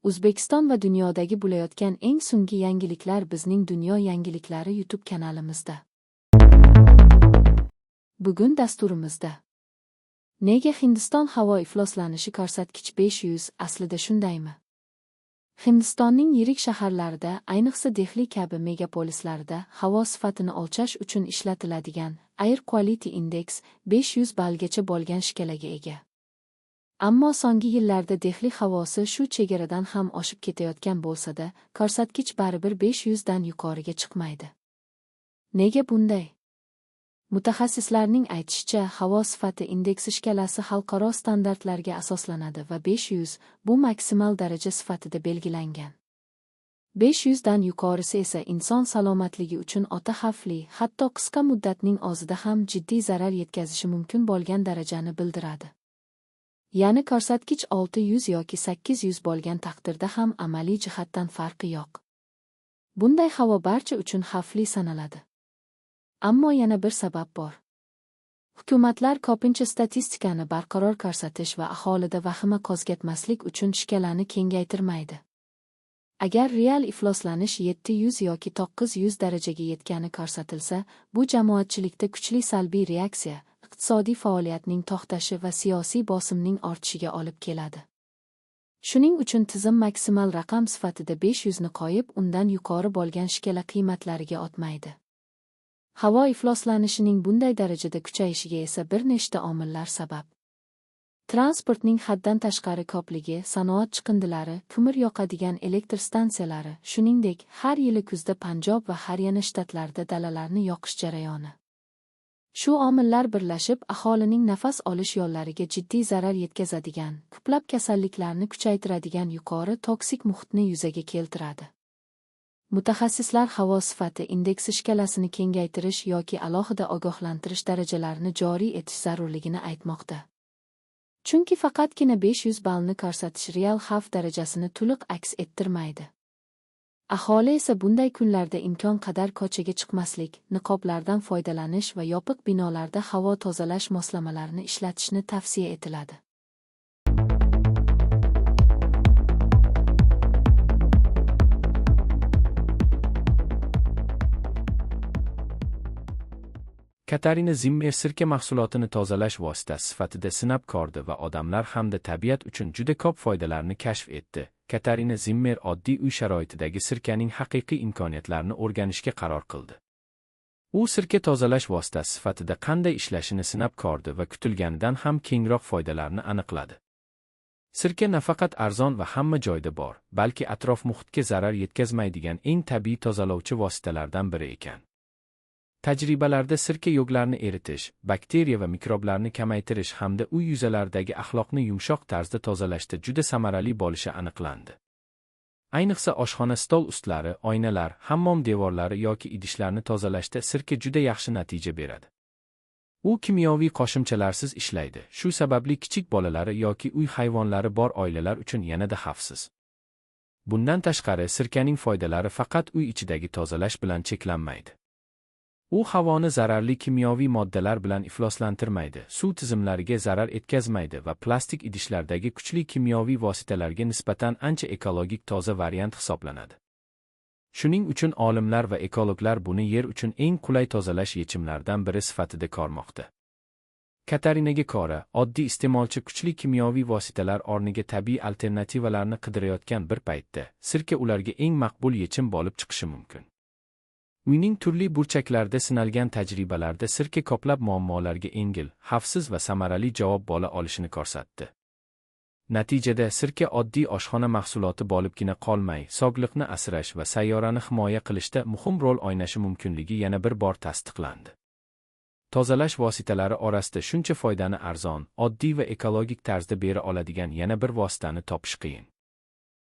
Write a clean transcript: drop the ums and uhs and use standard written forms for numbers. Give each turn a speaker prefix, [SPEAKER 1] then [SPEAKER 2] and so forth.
[SPEAKER 1] O'zbekiston va dunyodagi bo'layotgan eng so'nggi yangiliklar bizning Dunyo yangiliklari YouTube kanalimizda. Bugun dasturimizda: nega Hindiston havo ifloslanishi ko'rsatkichi 500 aslida shundaymi? Hindistonning yirik shaharlarida, ayniqsa Dehli kabi megapolislarda havo sifatini o'lchash uchun ishlatiladigan Air Quality Index 500 ballgacha bo'lgan shkalaga ega. Ammo so'nggi yillarda Dehli havosi shu chegaradan ham oshib ketayotgan bo'lsa-da, ko'rsatkich baribir 500 dan yuqoriga chiqmaydi. Nega bunday? Mutaxassislarning aytishicha, havo sifati indeksi shkalasi xalqaro standartlarga asoslanadi va 500 bu maksimal daraja sifatida belgilangan. 500 dan yuqorisi esa inson salomatligi uchun o'ta xavfli, hatto qisqa muddatning o'zida ham jiddiy zarar yetkazishi mumkin bo'lgan darajani bildiradi. Ya'ni ko'rsatkich 600 yoki 800 bo'lgan taqdirda ham amaliy jihatdan farqi yo'q. Bunday havo barcha uchun xavfli sanaladi. Ammo yana bir sabab bor. Hukumatlar ko'pincha statistikani barqaror ko'rsatish va aholida vahima qo'zg'atmaslik uchun shkalani kengaytirmaydi. Agar real ifloslanish 700 yoki 900 darajaga yetgani ko'rsatilsa, bu jamoatchilikda kuchli salbiy reaksiya, iqtisodiy faoliyatning to'xtashi va siyosiy bosimning ortishiga olib keladi. Shuning uchun tizim maksimal raqam sifatida 500 ni qo'yib, undan yuqori bo'lgan shkala qiymatlariga o'tmaydi. Havo ifloslanishining bunday darajada kuchayishiga esa bir nechta omillar sabab. Transportning haddan tashqari ko'pligi, sanoat chiqindilari, ko'mir yoqadigan elektr stansiyalari, shuningdek, har yili kuzda Panjob va Haryana shtatlarida dalalarni yoqish jarayoni. Shu omillar birlashib, aholining nafas olish yo'llariga jiddiy zarar yetkazadigan, ko'plab kasalliklarni kuchaytiradigan yuqori toksik muhitni yuzaga keltiradi. Mutaxassislar havo sifati indeksi shkalasini kengaytirish yoki alohida ogohlantirish darajalarini joriy etish zarurligini aytmoqda. Chunki faqatgina 500 ballni ko'rsatish real xavf darajasini to'liq aks ettirmaydi. Aholi esa bunday kunlarda imkon qadar ko'chaga chiqmaslik, niqoblardan foydalanish va yopiq binolarda havo tozalash moslamalarini ishlatishni tavsiya etiladi.
[SPEAKER 2] Katarina Zimmer sirka mahsulotini tozalash vositasi sifatida sinab ko'rdi va odamlar hamda tabiat uchun juda ko'p foydalarni kashf etdi. Katarina Zimmer oddiy uy sharoitidagi sirkaning haqiqiy imkoniyatlarini o'rganishga qaror qildi. U sirka tozalash vositasi sifatida qanday ishlashini sinab ko'rdi va kutilganidan ham kengroq foydalarni aniqladi. Sirka nafaqat arzon va hamma joyda bor, balki atrof muhitga zarar yetkazmaydigan eng tabiiy tozalovchi vositalardan biri ekan. Tajribalarda sirka yog'larni eritish, bakteriya va mikroblarni kamaytirish hamda uy yuzalaridagi axloqni yumshoq tarzda tozalashda juda samarali bo'lishi aniqlandi. Ayniqsa oshxona stol ustlari, oynalar, hammom devorlari yoki idishlarni tozalashda sirka juda yaxshi natija beradi. U kimyoviy qo'shimchalarsiz ishlaydi. Shu sababli kichik bolalari yoki uy hayvonlari bor oilalar uchun yanada xavfsiz. Bundan tashqari, sirkaning foydalari faqat uy ichidagi tozalash bilan cheklanmaydi. U havoni zararli kimyoviy moddalar bilan ifloslantirmaydi, suv tizimlariga zarar yetkazmaydi va plastik idishlardagi kuchli kimyoviy vositalarga nisbatan ancha ekologik toza variant hisoblanadi. Shuning uchun olimlar va ekologlar buni yer uchun eng qulay tozalash yechimlaridan biri sifatida ko'rmoqda. Katarinaga ko'ra, oddiy iste'molchi kuchli kimyoviy vositalar o'rniga tabiiy alternativalarni qidirayotgan bir paytda, sirka ularga eng maqbul yechim bo'lib chiqishi mumkin. Uyning turli burchaklarida sinalgan tajribalarda sirka ko'plab muammolarga yengil, xavfsiz va samarali javob bo'la olishini ko'rsatdi. Natijada sirka oddiy oshxona mahsuloti bo'libgina qolmay, sog'liqni asrash va sayyorani himoya qilishda muhim rol o'ynashi mumkinligi yana bir bor tasdiqlandi. Tozalash vositalari orasida shuncha foydani arzon, oddiy va ekologik tarzda bera oladigan yana bir vositani topish qiyin.